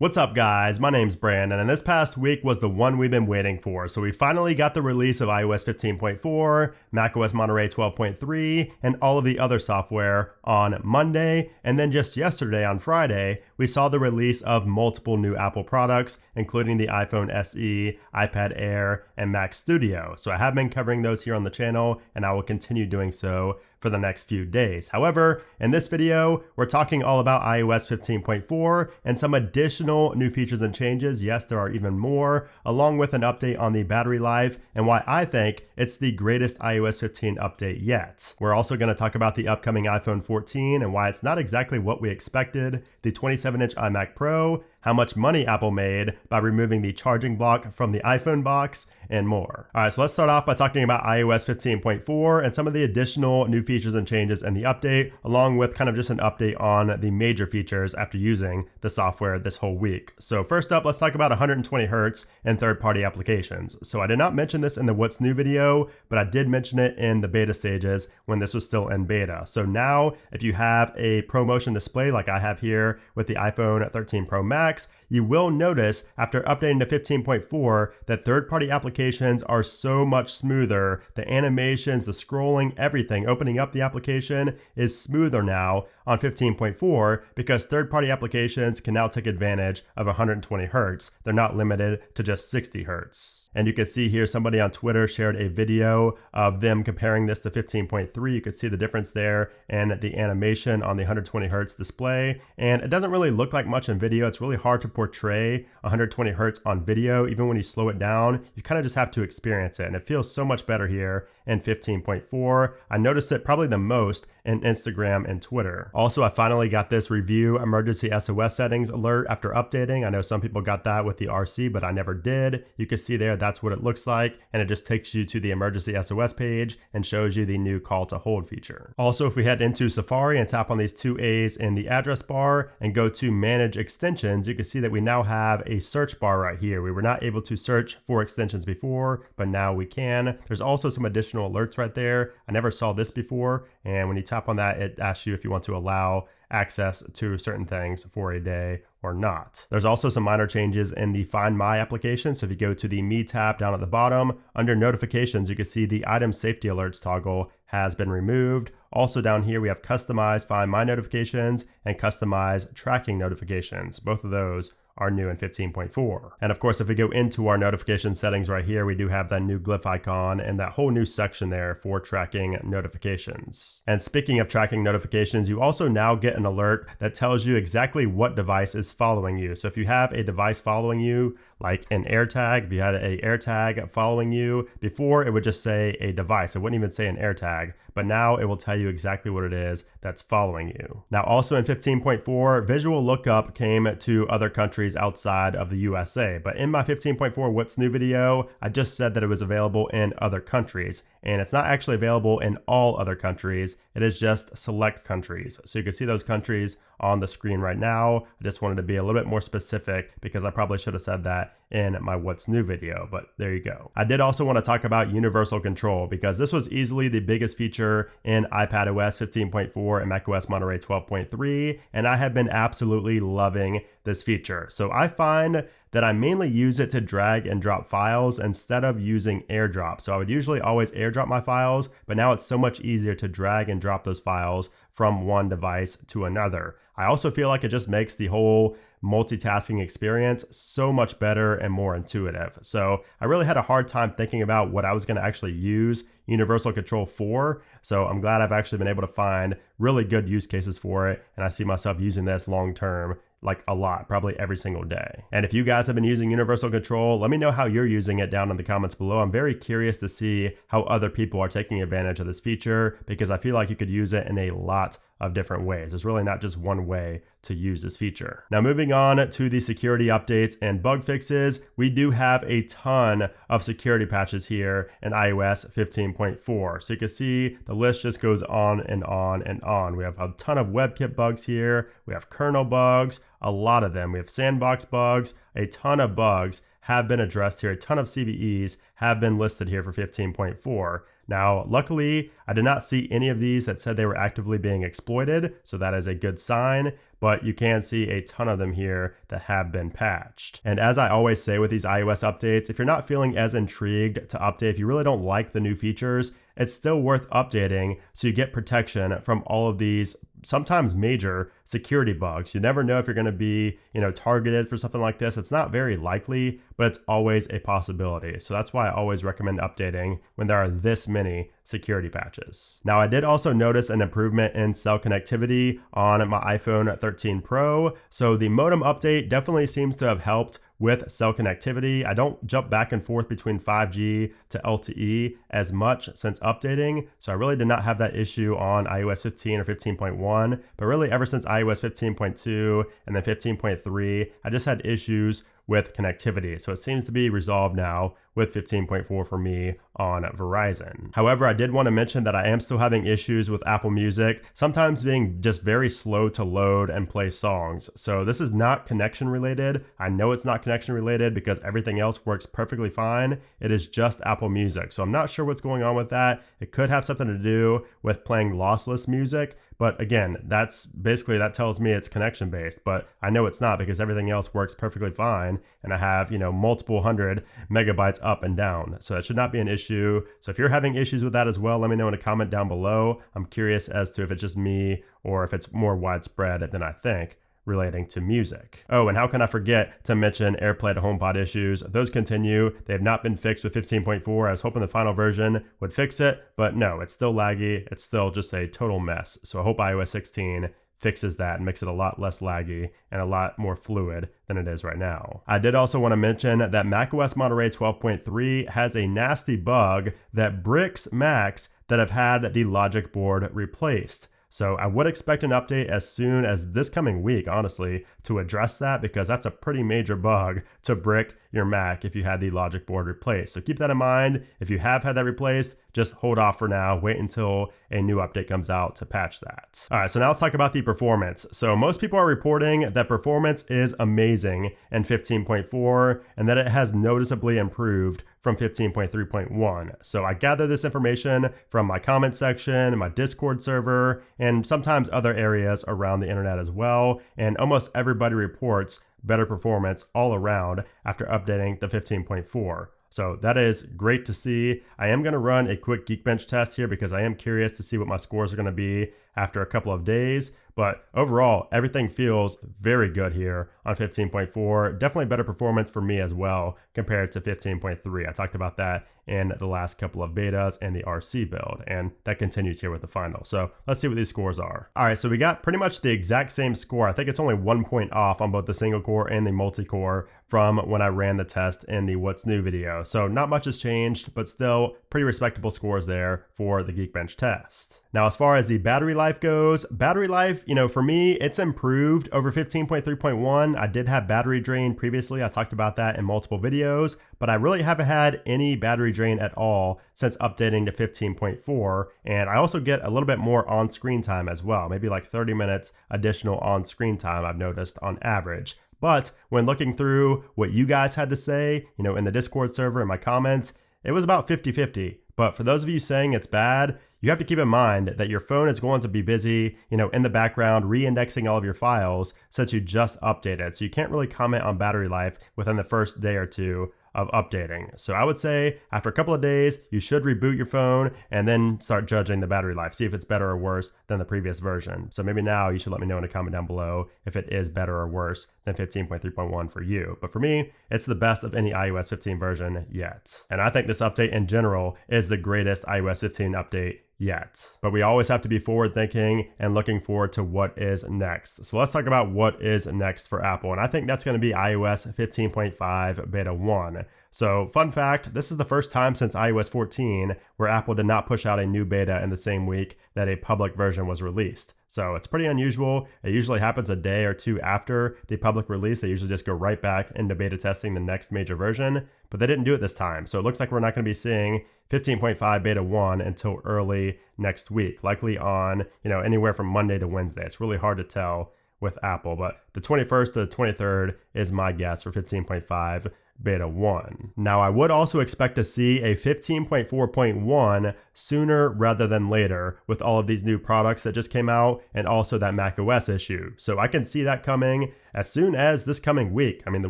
What's up guys, my name's Brandon, and this past week was the one we've been waiting for. So we finally got the release of iOS 15.4, macOS Monterey 12.3, and all of the other software on Monday. And then just yesterday on Friday, we saw the release of multiple new Apple products, including the iPhone SE, iPad Air, and Mac Studio. So I have been covering those here on the channel, and I will continue doing so for the next few days. However, in this video, we're talking all about iOS 15.4 and some additional new features and changes. Yes, there are even more, along with an update on the battery life and why I think it's the greatest iOS 15 update yet. We're also going to talk about the upcoming iPhone 14 and why it's not exactly what we expected, the 27-inch iMac Pro, how much money Apple made by removing the charging block from the iPhone box, and more. All right, so let's start off by talking about iOS 15.4 and some of the additional new features and changes in the update, along with kind of just an update on the major features after using the software this whole week. So first up, let's talk about 120 Hz and third-party applications. So I did not mention this in the What's New video, but I did mention it in the beta stages when this was still in beta. So now, if you have a ProMotion display like I have here with the iPhone 13 Pro Max, you will notice after updating to 15.4 that third-party applications are so much smoother. The animations, the scrolling, everything, opening up the application is smoother now on 15.4 because third-party applications can now take advantage of 120 Hz. They're not limited to just 60 Hz. And you can see here somebody on Twitter shared a video of them comparing this to 15.3. You could see the difference there and the animation on the 120 Hz display. And it doesn't really look like much in video. It's really hard to portray 120 Hz on video. Even when you slow it down, you kind of just have to experience it. And it feels so much better here in 15.4. I noticed it probably the most in Instagram and Twitter. Also, I finally got this review emergency SOS settings alert after updating. I know some people got that with the RC, but I never did. You can see there, that's what it looks like. And it just takes you to the emergency SOS page and shows you the new call to hold feature. Also, if we head into Safari and tap on these two A's in the address bar and go to manage extensions, you can see that we now have a search bar right here. We were not able to search for extensions before, but now we can. There's also some additional alerts right there. I never saw this before. And when you tap on that, it asks you if you want to allow access to certain things for a day or not. There's also some minor changes in the Find My application. So if you go to the Me tab down at the bottom, under notifications, you can see the item safety alerts toggle has been removed. Also down here, we have customize Find My notifications and customize tracking notifications. Both of those are new in 15.4. And of course, if we go into our notification settings right here, we do have that new glyph icon and that whole new section there for tracking notifications. And speaking of tracking notifications, you also now get an alert that tells you exactly what device is following you. So if you have a device following you, like an AirTag, if you had an AirTag following you, before it would just say a device. It wouldn't even say an AirTag, but now it will tell you exactly what it is that's following you. Now also in 15.4, visual lookup came to other countries outside of the USA, but in my 15.4 What's New video, I just said that it was available in other countries, and it's not actually available in all other countries. It is just select countries. So you can see those countries on the screen right now. I just wanted to be a little bit more specific because I probably should have said that in my What's New video, but there you go. I did also want to talk about universal control because this was easily the biggest feature in iPadOS 15.4 and macOS Monterey 12.3, and I have been absolutely loving this feature. So I find that I mainly use it to drag and drop files instead of using AirDrop. So I would usually always AirDrop my files, but now it's so much easier to drag and drop those files from one device to another. I also feel like it just makes the whole multitasking experience so much better and more intuitive. So I really had a hard time thinking about what I was going to actually use universal control for. So I'm glad I've actually been able to find really good use cases for it. And I see myself using this long term, like a lot, probably every single day. And if you guys have been using universal control, let me know how you're using it down in the comments below. I'm very curious to see how other people are taking advantage of this feature because I feel like you could use it in a lot of different ways. There's really not just one way to use this feature. Now moving on to the security updates and bug fixes, we do have a ton of security patches here in iOS 15.4. So you can see the list just goes on and on and on. We have a ton of WebKit bugs here. We have kernel bugs, a lot of them. We have sandbox bugs, a ton of bugs have been addressed here. A ton of CVEs have been listed here for 15.4. Now, luckily, I did not see any of these that said they were actively being exploited, so that is a good sign. but you can see a ton of them here that have been patched. And as I always say with these iOS updates, if you're not feeling as intrigued to update, if you really don't like the new features, it's still worth updating so you get protection from all of these sometimes major security bugs. You never know if you're going to be, targeted for something like this. It's not very likely, but it's always a possibility. So that's why I always recommend updating when there are this many security patches. Now, I did also notice an improvement in cell connectivity on my iPhone 13 Pro. So the modem update definitely seems to have helped with cell connectivity. I don't jump back and forth between 5G to LTE as much since updating, so I really did not have that issue on iOS 15 or 15.1, but really ever since iOS 15.2 and then 15.3, I just had issues with connectivity. So it seems to be resolved now with 15.4 for me on Verizon. However, I did want to mention that I am still having issues with Apple Music, sometimes being just very slow to load and play songs. So this is not connection related. I know it's not connection related because everything else works perfectly fine. It is just Apple Music. So I'm not sure what's going on with that. It could have something to do with playing lossless music. But again, that tells me it's connection based, but I know it's not because everything else works perfectly fine. And I have, multiple hundred megabytes up and down. So it should not be an issue. So if you're having issues with that as well, let me know in a comment down below. I'm curious as to if it's just me or if it's more widespread than I think relating to music. Oh, and how can I forget to mention AirPlay to HomePod issues? Those continue. They have not been fixed with 15.4. I was hoping the final version would fix it, but no, it's still laggy. It's still just a total mess. So I hope iOS 16 fixes that and makes it a lot less laggy and a lot more fluid than it is right now. I did also want to mention that macOS Monterey 12.3 has a nasty bug that bricks Macs that have had the logic board replaced. So I would expect an update as soon as this coming week, honestly, to address that because that's a pretty major bug to brick your Mac if you had the logic board replaced. So keep that in mind. If you have had that replaced, just hold off for now. Wait until a new update comes out to patch that. All right, so now let's talk about the performance. So most people are reporting that performance is amazing in 15.4 and that it has noticeably improved from 15.3.1. So I gather this information from my comment section, my Discord server, and sometimes other areas around the internet as well. And almost everybody reports better performance all around after updating to 15.4. So that is great to see. I am going to run a quick Geekbench test here because I am curious to see what my scores are going to be after a couple of days. But overall, everything feels very good here on 15.4. Definitely better performance for me as well compared to 15.3. I talked about that in the last couple of betas and the RC build, and that continues here with the final. So let's see what these scores are. All right, so we got pretty much the exact same score. I think it's only 1 point off on both the single core and the multi-core from when I ran the test in the What's New video. So not much has changed, but still pretty respectable scores there for the Geekbench test. Now, as far as the battery life goes, battery life, for me, it's improved over 15.3.1. I did have battery drain previously. I talked about that in multiple videos, but I really haven't had any battery drain at all since updating to 15.4. And I also get a little bit more on-screen time as well, maybe like 30 minutes additional on-screen time I've noticed on average. But when looking through what you guys had to say, in the Discord server and my comments, it was about 50-50. But for those of you saying it's bad, you have to keep in mind that your phone is going to be busy, in the background, re-indexing all of your files since you just updated. So you can't really comment on battery life within the first day or two of updating. So I would say after a couple of days, you should reboot your phone and then start judging the battery life. See if it's better or worse than the previous version. So maybe now you should let me know in a comment down below if it is better or worse than 15.3.1 for you. But for me, it's the best of any iOS 15 version yet. And I think this update in general is the greatest iOS 15 update yet. But we always have to be forward thinking and looking forward to what is next. So let's talk about what is next for Apple. And I think that's going to be iOS 15.5 beta 1. So fun fact, this is the first time since iOS 14 where Apple did not push out a new beta in the same week that a public version was released. So it's pretty unusual. It usually happens a day or two after the public release. They usually just go right back into beta testing the next major version, but they didn't do it this time. So it looks like we're not going to be seeing 15.5 beta 1 until early next week, likely on, anywhere from Monday to Wednesday. It's really hard to tell with Apple, but the 21st to the 23rd is my guess for 15.5 beta 1. Now, I would also expect to see a 15.4.1 sooner rather than later with all of these new products that just came out and also that macOS issue. So I can see that coming as soon as this coming week. I mean, the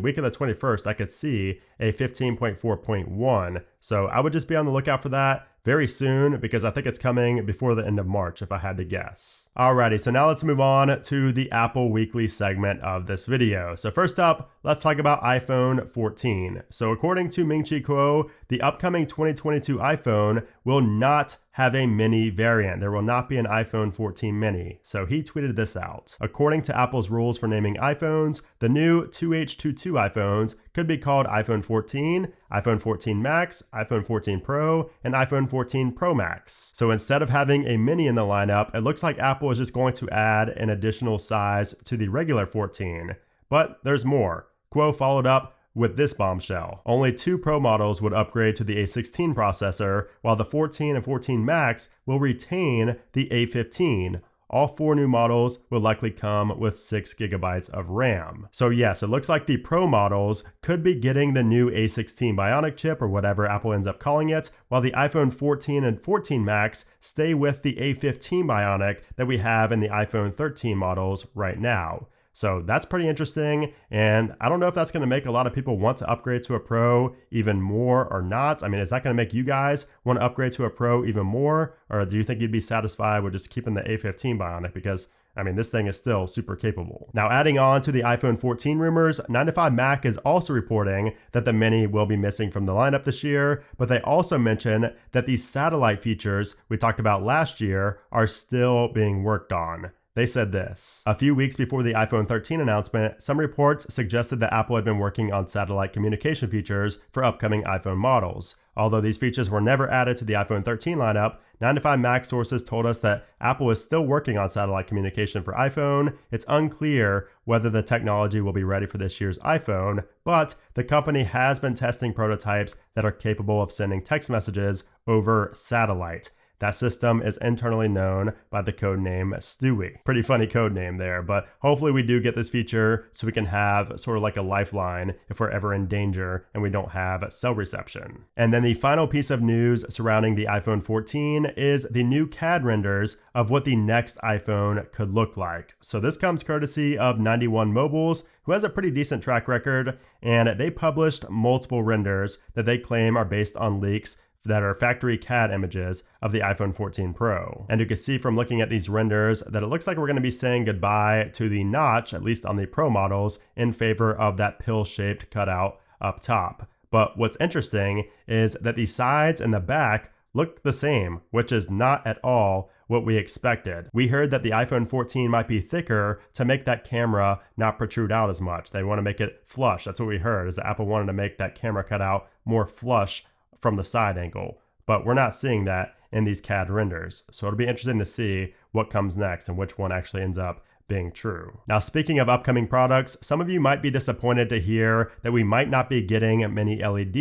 week of the 21st, I could see a 15.4.1. So I would just be on the lookout for that very soon because I think it's coming before the end of March if I had to guess. Alrighty, so now let's move on to the Apple Weekly segment of this video. So first up, let's talk about iPhone 14. So according to Ming-Chi Kuo, the upcoming 2022 iPhone will not have a mini variant. There will not be an iPhone 14 mini. So he tweeted this out. According to Apple's rules for naming iPhones, the new 2H22 iPhones could be called iPhone 14, iPhone 14 Max, iPhone 14 Pro, and iPhone 14 Pro Max. So instead of having a mini in the lineup, it looks like Apple is just going to add an additional size to the regular 14. But there's more. Kuo followed up with this bombshell. Only 2 Pro models would upgrade to the A16 processor, while the 14 and 14 Max will retain the A15. All 4 new models will likely come with 6 gigabytes of RAM. So yes, it looks like the Pro models could be getting the new A16 Bionic chip or whatever Apple ends up calling it, while the iPhone 14 and 14 Max stay with the A15 Bionic that we have in the iPhone 13 models right now. So that's pretty interesting, and I don't know if that's going to make a lot of people want to upgrade to a Pro even more or not. I mean, is that going to make you guys want to upgrade to a Pro even more, or do you think you'd be satisfied with just keeping the A15 Bionic? Because I mean, this thing is still super capable. Now, adding on to the iPhone 14 rumors, 9to5Mac is also reporting that the Mini will be missing from the lineup this year, but they also mention that these satellite features we talked about last year are still being worked on. They said this. A few weeks before the iPhone 13 announcement, some reports suggested that Apple had been working on satellite communication features for upcoming iPhone models. Although these features were never added to the iPhone 13 lineup, 9to5Mac sources told us that Apple is still working on satellite communication for iPhone. It's unclear whether the technology will be ready for this year's iPhone, but the company has been testing prototypes that are capable of sending text messages over satellite. That system is internally known by the codename Stewie. Pretty funny codename there, but hopefully we do get this feature so we can have sort of like a lifeline if we're ever in danger and we don't have cell reception. And then the final piece of news surrounding the iPhone 14 is the new CAD renders of what the next iPhone could look like. So this comes courtesy of 91 Mobiles, who has a pretty decent track record, and they published multiple renders that they claim are based on leaks that are factory CAD images of the iPhone 14 Pro. And you can see from looking at these renders that it looks like we're going to be saying goodbye to the notch, at least on the Pro models, in favor of that pill-shaped cutout up top. But what's interesting is that the sides and the back look the same, which is not at all what we expected. We heard that the iPhone 14 might be thicker to make that camera not protrude out as much. They want to make it flush. That's what we heard, is that Apple wanted to make that camera cutout more flush from the side angle, but we're not seeing that in these CAD renders. So it'll be interesting to see what comes next and which one actually ends up being true. Now, speaking of upcoming products, some of you might be disappointed to hear that we might not be getting a mini LED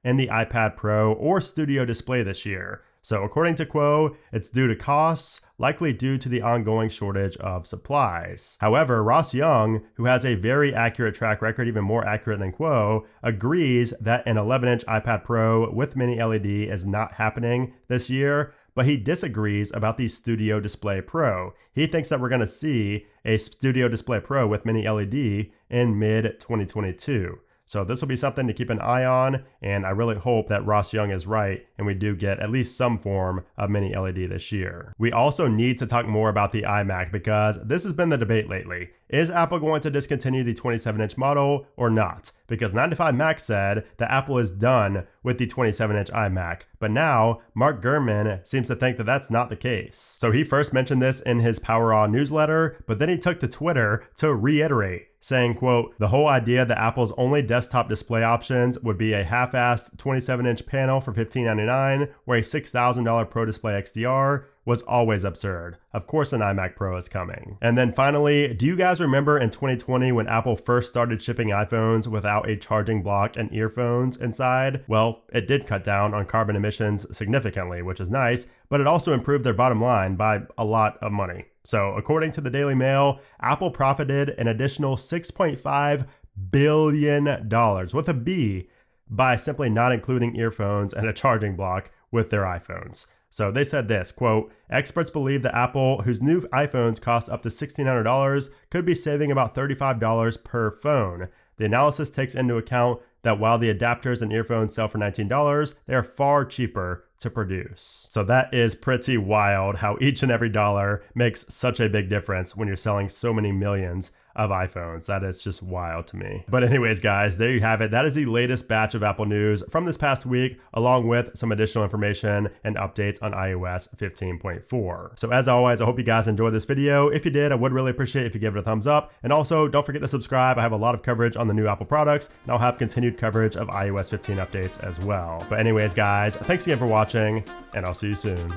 in the iPad Pro or Studio Display this year. So according to Kuo, it's due to costs, likely due to the ongoing shortage of supplies. However, Ross Young, who has a very accurate track record, even more accurate than Kuo, agrees that an 11-inch iPad Pro with mini LED is not happening this year, but he disagrees about the Studio Display Pro. He thinks that we're going to see a Studio Display Pro with mini LED in mid-2022. So this will be something to keep an eye on, and I really hope that Ross Young is right and we do get at least some form of mini LED this year. We also need to talk more about the iMac because this has been the debate lately. Is Apple going to discontinue the 27-inch model or not? Because 9to5Mac said that Apple is done with the 27-inch iMac, but now Mark Gurman seems to think that that's not the case. So he first mentioned this in his Power On newsletter, but then he took to Twitter to reiterate, saying, quote, "The whole idea that Apple's only desktop display options would be a half-assed 27-inch panel for $1599 or a $6,000 Pro Display XDR was always absurd. Of course an iMac Pro is coming." And then finally, do you guys remember in 2020 when Apple first started shipping iPhones without a charging block and earphones inside? Well, it did cut down on carbon emissions significantly, which is nice, but it also improved their bottom line by a lot of money. So according to the Daily Mail, Apple profited an additional $6.5 billion with a B by simply not including earphones and a charging block with their iPhones. So they said this, quote, experts believe that Apple, whose new iPhones cost up to $1,600, could be saving about $35 per phone. The analysis takes into account that while the adapters and earphones sell for $19, they are far cheaper to produce. So that is pretty wild how each and every dollar makes such a big difference when you're selling so many millions of iPhones. That is just wild to me. But anyways, guys, there you have it. That is the latest batch of Apple news from this past week, along with some additional information and updates on iOS 15.4. So as always, I hope you guys enjoyed this video. If you did, I would really appreciate if you give it a thumbs up. And also, don't forget to subscribe. I have a lot of coverage on the new Apple products, and I'll have continued coverage of iOS 15 updates as well. But anyways, guys, thanks again for watching, and I'll see you soon.